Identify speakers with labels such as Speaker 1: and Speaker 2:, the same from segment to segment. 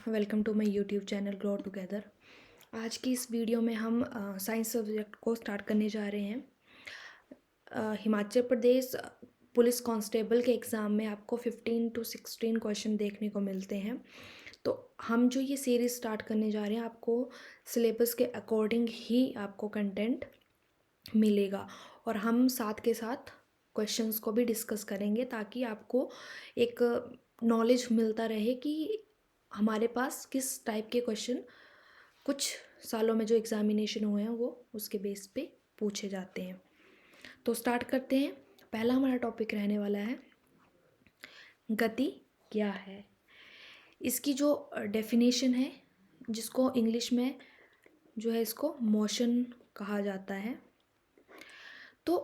Speaker 1: Welcome to my YouTube channel grow together. आज की इस वीडियो में हम साइंस सब्जेक्ट को स्टार्ट करने जा रहे हैं। हिमाचल प्रदेश पुलिस कांस्टेबल के एग्ज़ाम में आपको 15 to 16 क्वेश्चन देखने को मिलते हैं। तो हम जो ये सीरीज़ स्टार्ट करने जा रहे हैं, आपको सिलेबस के अकॉर्डिंग ही आपको कंटेंट मिलेगा और हम साथ के साथ क्वेश्चंस को भी डिस्कस करेंगे ताकि आपको एक नॉलेज मिलता रहे कि हमारे पास किस टाइप के क्वेश्चन कुछ सालों में जो एग्ज़ामिनेशन हुए हैं वो उसके बेस पे पूछे जाते हैं। तो स्टार्ट करते हैं। पहला हमारा टॉपिक रहने वाला है गति क्या है। इसकी जो डेफिनेशन है, जिसको इंग्लिश में जो है इसको मोशन कहा जाता है। तो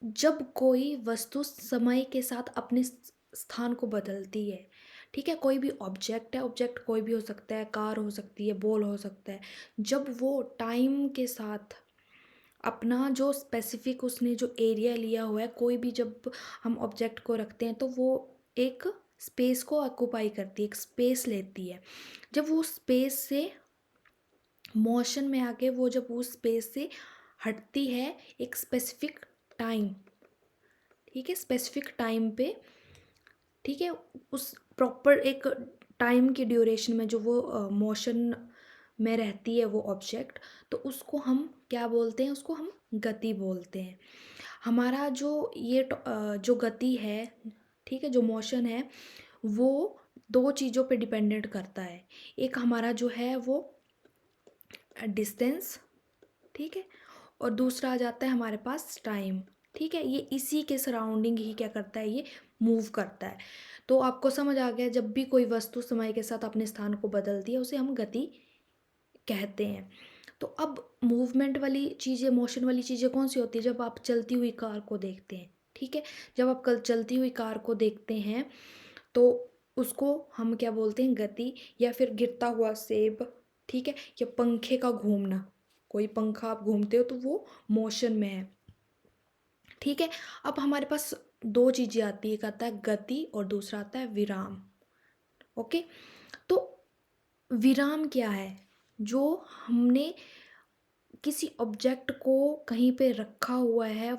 Speaker 1: जब कोई वस्तु समय के साथ अपने स्थान को बदलती है, ठीक है, कोई भी ऑब्जेक्ट है, ऑब्जेक्ट कोई भी हो सकता है, कार हो सकती है, बॉल हो सकता है, जब वो टाइम के साथ अपना जो स्पेसिफिक उसने जो एरिया लिया हुआ है, कोई भी जब हम ऑब्जेक्ट को रखते हैं तो वो एक स्पेस को ऑक्यूपाई करती है, एक स्पेस लेती है। जब वो स्पेस से मोशन में आके वो जब उस स्पेस से हटती है एक स्पेसिफिक टाइम, ठीक है, स्पेसिफिक टाइम पे, ठीक है, उस प्रॉपर एक टाइम की ड्यूरेशन में जो वो मोशन में रहती है वो ऑब्जेक्ट, तो उसको हम क्या बोलते हैं, उसको हम गति बोलते हैं। हमारा जो जो गति है, ठीक है, जो मोशन है वो दो चीज़ों पे डिपेंडेंट करता है। एक हमारा जो है वो डिस्टेंस, ठीक है, और दूसरा आ जाता है हमारे पास टाइम, ठीक है। ये इसी के सराउंडिंग ही क्या करता है, ये मूव करता है। तो आपको समझ आ गया, जब भी कोई वस्तु समय के साथ अपने स्थान को बदलती है उसे हम गति कहते हैं। तो अब मूवमेंट वाली चीज़ें, मोशन वाली चीज़ें कौन सी होती है, जब आप चलती हुई कार को देखते हैं, ठीक है, जब आप कल चलती हुई कार को देखते हैं तो उसको हम क्या बोलते हैं, गति। या फिर गिरता हुआ सेब, ठीक है, या पंखे का घूमना, कोई पंखा आप घूमते हो तो वो मोशन में है, ठीक है। अब हमारे पास दो चीज़ें आती है, एक आता है गति और दूसरा आता है विराम। ओके, तो विराम क्या है, जो हमने किसी ऑब्जेक्ट को कहीं पे रखा हुआ है,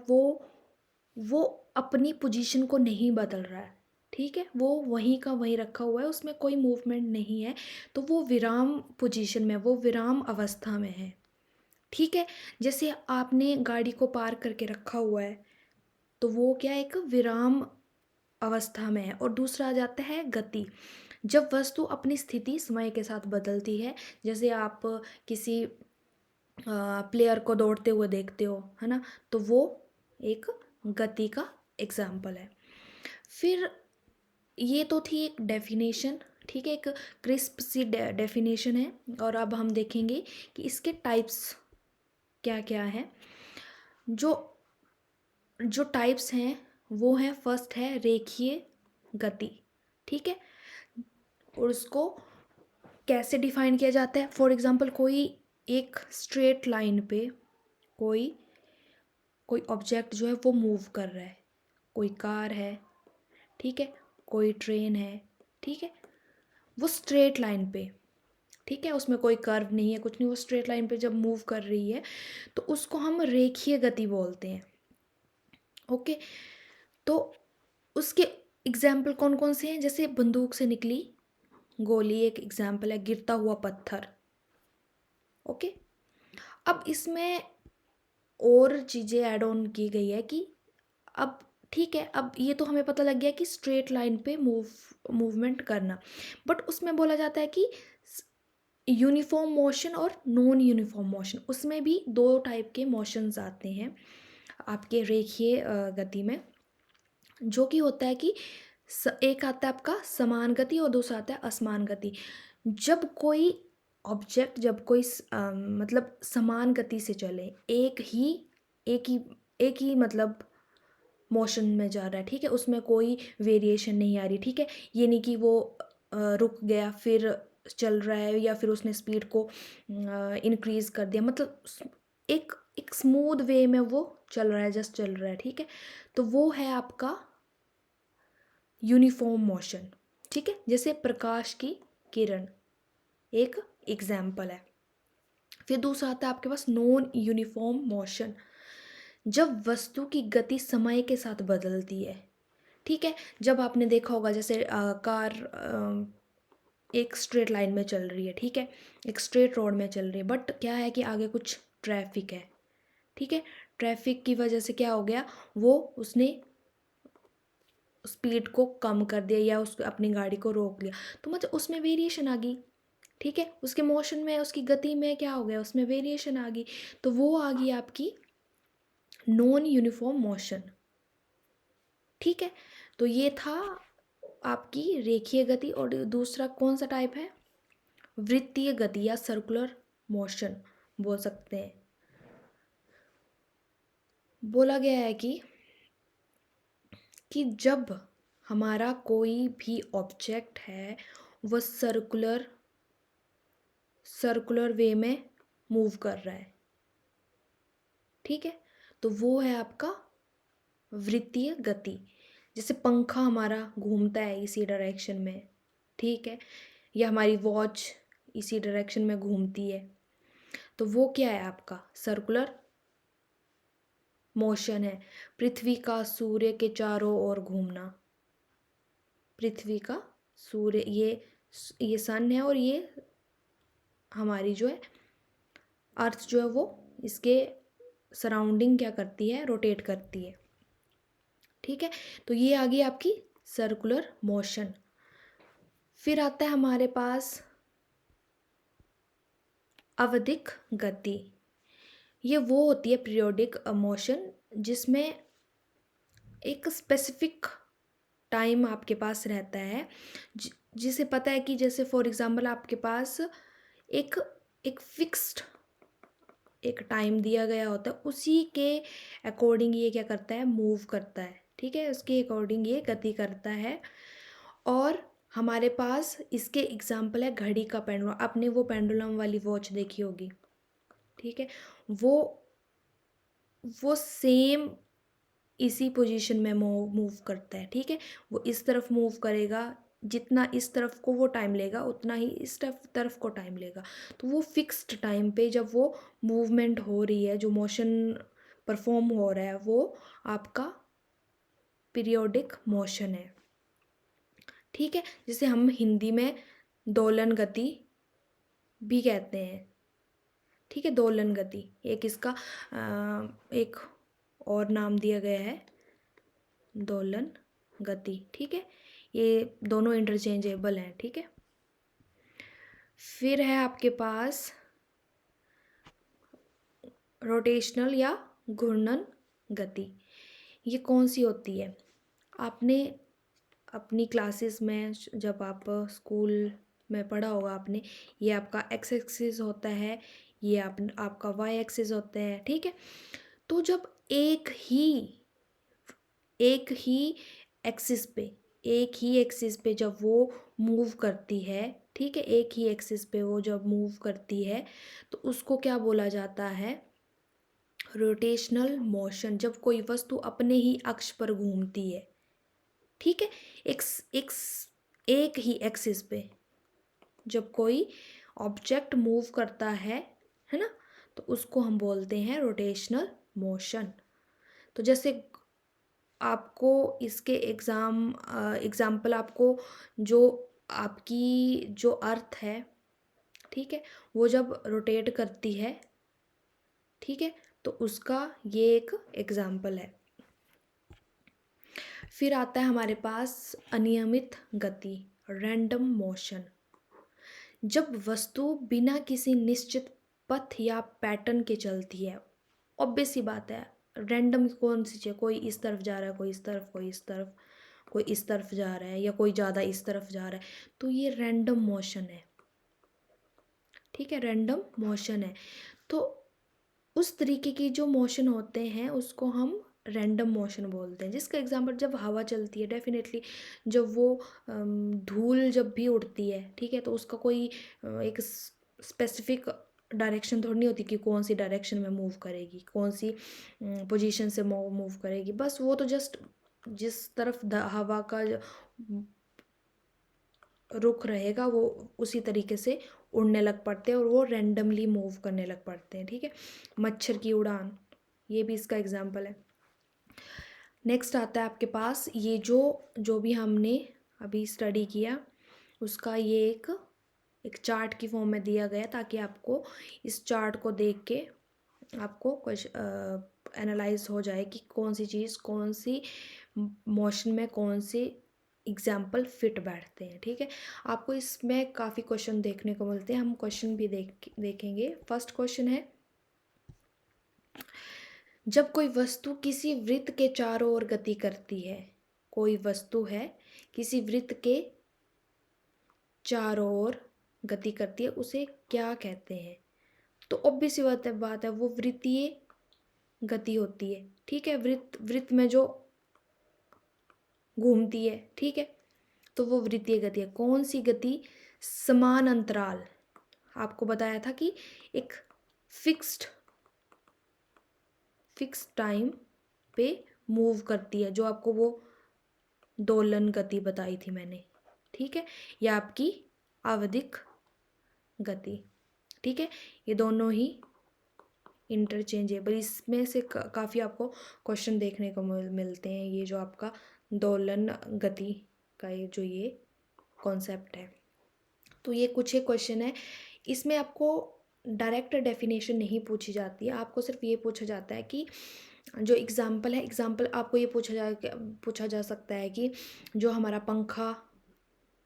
Speaker 1: वो अपनी पोजीशन को नहीं बदल रहा है, ठीक है, वो वहीं का वहीं रखा हुआ है, उसमें कोई मूवमेंट नहीं है, तो वो विराम पोजीशन में, वो विराम अवस्था में है, ठीक है। जैसे आपने गाड़ी को पार्क करके रखा हुआ है तो वो क्या है, एक विराम अवस्था में है। और दूसरा आ जाता है गति, जब वस्तु अपनी स्थिति समय के साथ बदलती है। जैसे आप किसी प्लेयर को दौड़ते हुए देखते हो, है ना, तो वो एक गति का एग्जाम्पल है। फिर ये तो थी एक डेफिनेशन, ठीक है, एक क्रिस्प सी डेफिनेशन है। और अब हम देखेंगे कि इसके टाइप्स क्या क्या हैं। जो जो टाइप्स हैं वो हैं, फर्स्ट है रेखीय गति, ठीक है। और उसको कैसे डिफाइन किया जाता है, फॉर एग्जांपल कोई एक स्ट्रेट लाइन पे कोई कोई ऑब्जेक्ट जो है वो मूव कर रहा है, कोई कार है, ठीक है, कोई ट्रेन है, ठीक है, वो स्ट्रेट लाइन पे, ठीक है, उसमें कोई कर्व नहीं है, कुछ नहीं, वो स्ट्रेट लाइन पे जब मूव कर रही है तो उसको हम रेखीय गति बोलते हैं। ओके, तो उसके एग्जाम्पल कौन कौन से हैं, जैसे बंदूक से निकली गोली एक एग्जाम्पल है, गिरता हुआ पत्थर। ओके, अब इसमें और चीज़ें ऐड ऑन की गई है कि अब ठीक है, अब ये तो हमें पता लग गया कि स्ट्रेट लाइन पे मूवमेंट करना, बट उसमें बोला जाता है कि यूनिफॉर्म मोशन और नॉन यूनिफॉर्म मोशन, उसमें भी दो टाइप के मोशंस आते हैं आपके रेखीय गति में। जो कि होता है कि एक आता है आपका समान गति और दूसरा आता है असमान गति। जब कोई ऑब्जेक्ट, जब कोई मतलब समान गति से चले, एक ही एक ही मतलब मोशन में जा रहा है, ठीक है, उसमें कोई वेरिएशन नहीं आ रही, ठीक है, ये नहीं कि वो रुक गया फिर चल रहा है या फिर उसने स्पीड को इंक्रीज कर दिया, मतलब एक एक स्मूथ वे में वो चल रहा है, जस्ट चल रहा है, ठीक है, तो वो है आपका यूनिफॉर्म मोशन, ठीक है। जैसे प्रकाश की किरण, एक एग्जाम्पल है। फिर दूसरा आता है आपके पास नॉन यूनिफॉर्म मोशन, जब वस्तु की गति समय के साथ बदलती है। ठीक है, जब आपने देखा होगा जैसे कार एक स्ट्रेट लाइन में चल रही है, ठीक है, एक स्ट्रेट रोड में चल रही है, बट क्या है कि आगे कुछ ट्रैफिक है। ठीक है, ट्रैफिक की वजह से क्या हो गया, वो उसने स्पीड को कम कर दिया या उस अपनी गाड़ी को रोक लिया, तो मतलब उसमें वेरिएशन आ गई। ठीक है, उसके मोशन में, उसकी गति में क्या हो गया, उसमें वेरिएशन आ गई, तो वो आ गई आपकी नॉन यूनिफॉर्म मोशन। ठीक है, तो ये था आपकी रेखीय गति। और दूसरा कौन सा टाइप है, वृत्तीय गति या सर्कुलर मोशन बोल सकते हैं। बोला गया है कि जब हमारा कोई भी ऑब्जेक्ट है वह सर्कुलर वे में मूव कर रहा है, ठीक है, तो वो है आपका वृत्तीय गति। जैसे पंखा हमारा घूमता है इसी डायरेक्शन में, ठीक है, या हमारी वॉच इसी डायरेक्शन में घूमती है, तो वो क्या है आपका सर्कुलर मोशन है। पृथ्वी का सूर्य के चारों ओर घूमना, पृथ्वी का सूर्य, ये सन है, और ये हमारी जो है अर्थ जो है वो इसके सराउंडिंग क्या करती है, रोटेट करती है। ठीक है, तो ये आ गई आपकी सर्कुलर मोशन। फिर आता है हमारे पास आवधिक गति। ये वो होती है पीरियोडिक मोशन जिसमें एक स्पेसिफिक टाइम आपके पास रहता है, जिसे पता है कि जैसे फॉर एग्जांपल आपके पास एक एक फिक्स्ड एक टाइम दिया गया होता है, उसी के अकॉर्डिंग ये क्या करता है, मूव करता है। ठीक है, उसके अकॉर्डिंग ये गति करता है। और हमारे पास इसके एग्जाम्पल है घड़ी का पेंडुलम। आपने वो पेंडुलम वाली वॉच देखी होगी, ठीक है, वो सेम इसी पोजीशन में मूव करता है। ठीक है, वो इस तरफ मूव करेगा, जितना इस तरफ को वो टाइम लेगा उतना ही इस तरफ को टाइम लेगा। तो वो फिक्स्ड टाइम पे जब वो मूवमेंट हो रही है, जो मोशन परफॉर्म हो रहा है, वो आपका पीरियोडिक मोशन है। ठीक है, जिसे हम हिंदी में दोलन गति भी कहते हैं। ठीक है, दोलन गति एक इसका एक और नाम दिया गया है, दोलन गति। ठीक है, ये दोनों इंटरचेंजेबल हैं। ठीक है, फिर है आपके पास रोटेशनल या घूर्णन गति। ये कौन सी होती है, आपने अपनी क्लासेस में जब आप स्कूल में पढ़ा होगा आपने, ये आपका एक्स एक्सिस होता है, ये आपका वाई एक्सिस होता है। ठीक है, तो जब एक ही एक्सिस पे जब वो मूव करती है, ठीक है, एक ही एक्सिस पे वो जब मूव करती है, तो उसको क्या बोला जाता है, रोटेशनल मोशन। जब कोई वस्तु अपने ही अक्ष पर घूमती है, ठीक है, एक एक एक ही एक्सिस पे जब कोई ऑब्जेक्ट मूव करता है ना, तो उसको हम बोलते हैं रोटेशनल मोशन। तो जैसे आपको इसके एग्जाम्पल आपको जो आपकी जो अर्थ है, ठीक है, वो जब रोटेट करती है, ठीक है, तो उसका ये एक एग्जाम्पल है। फिर आता है हमारे पास अनियमित गति, रैंडम मोशन। जब वस्तु बिना किसी निश्चित पथ या पैटर्न के चलती है, ऑब्वियस सी बात है, रैंडम कौन सी चीज़, कोई इस तरफ जा रहा है, कोई इस तरफ, कोई इस तरफ, कोई इस तरफ जा रहा है, या कोई ज़्यादा इस तरफ जा रहा है, तो ये रैंडम मोशन है। ठीक है, रैंडम मोशन है। तो उस तरीके की जो मोशन होते हैं उसको हम रैंडम मोशन बोलते हैं। जिसका एग्जांपल, जब हवा चलती है, डेफिनेटली जब वो धूल जब भी उड़ती है, ठीक है, तो उसका कोई एक स्पेसिफिक डायरेक्शन थोड़ी नहीं होती कि कौन सी डायरेक्शन में मूव करेगी, कौन सी पोजीशन से मूव करेगी। बस वो तो जस्ट जिस तरफ हवा का रुख रहेगा वो उसी तरीके से उड़ने लग पड़ते हैं और वो रैंडमली मूव करने लग पड़ते हैं, ठीक है। मच्छर की उड़ान, ये भी इसका एग्जाम्पल है। नेक्स्ट आता है आपके पास ये जो जो भी हमने अभी स्टडी किया उसका ये एक चार्ट की फॉर्म में दिया गया, ताकि आपको इस चार्ट को देख के आपको कुछ एनालाइज हो जाए कि कौन सी चीज़ कौन सी मोशन में कौन सी एग्जाम्पल फिट बैठते हैं, ठीक है। आपको इसमें काफ़ी क्वेश्चन देखने को मिलते हैं, हम क्वेश्चन भी देखेंगे। फर्स्ट क्वेश्चन है, जब कोई वस्तु किसी वृत्त के चारों ओर गति करती है, कोई वस्तु है किसी वृत्त के चारों ओर गति करती है, उसे क्या कहते हैं? तो ऑब्वियस सी बात है वो वृत्तीय गति होती है, ठीक है। वृत्त वृत्त में जो घूमती है, ठीक है, तो वो वृत्तीय गति है। कौन सी गति? समान अंतराल, आपको बताया था कि एक फिक्स्ड टाइम पे मूव करती है, जो आपको वो दोलन गति बताई थी मैंने, ठीक है, या आपकी आवधिक गति, ठीक है। ये दोनों ही इंटरचेंजेबल, इसमें से काफ़ी आपको क्वेश्चन देखने को मिलते हैं। ये जो आपका दोलन गति का ये कॉन्सेप्ट है, तो ये कुछ एक क्वेश्चन है। इसमें आपको डायरेक्ट डेफिनेशन नहीं पूछी जाती है, आपको सिर्फ ये पूछा जाता है कि जो एग्जाम्पल है, एग्जाम्पल आपको ये पूछा जा सकता है कि जो हमारा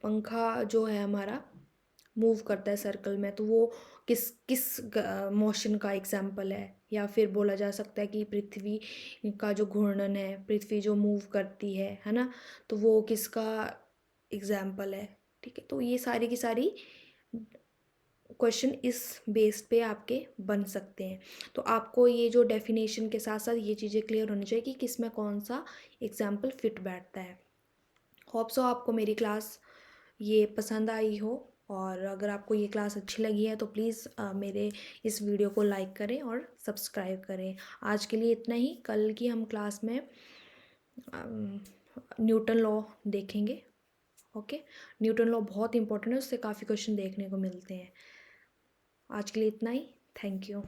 Speaker 1: पंखा जो है हमारा मूव करता है सर्कल में, तो वो किस किस मोशन का एग्जाम्पल है। या फिर बोला जा सकता है कि पृथ्वी का जो घूर्णन है, पृथ्वी जो मूव करती है ना, तो वो किसका एग्जाम्पल है, ठीक है। तो ये सारी की सारी क्वेश्चन इस बेस पे आपके बन सकते हैं। तो आपको ये जो डेफिनेशन के साथ साथ ये चीज़ें क्लियर होनी चाहिए कि किस में कौन सा एग्जाम्पल फिट बैठता है। होप सो आपको मेरी क्लास ये पसंद आई हो, और अगर आपको ये क्लास अच्छी लगी है तो प्लीज़ मेरे इस वीडियो को लाइक करें और सब्सक्राइब करें। आज के लिए इतना ही, कल की हम क्लास में न्यूटन लॉ देखेंगे। ओके, न्यूटन लॉ बहुत इंपॉर्टेंट है, उससे काफ़ी क्वेश्चन देखने को मिलते हैं। आज के लिए इतना ही, थैंक यू।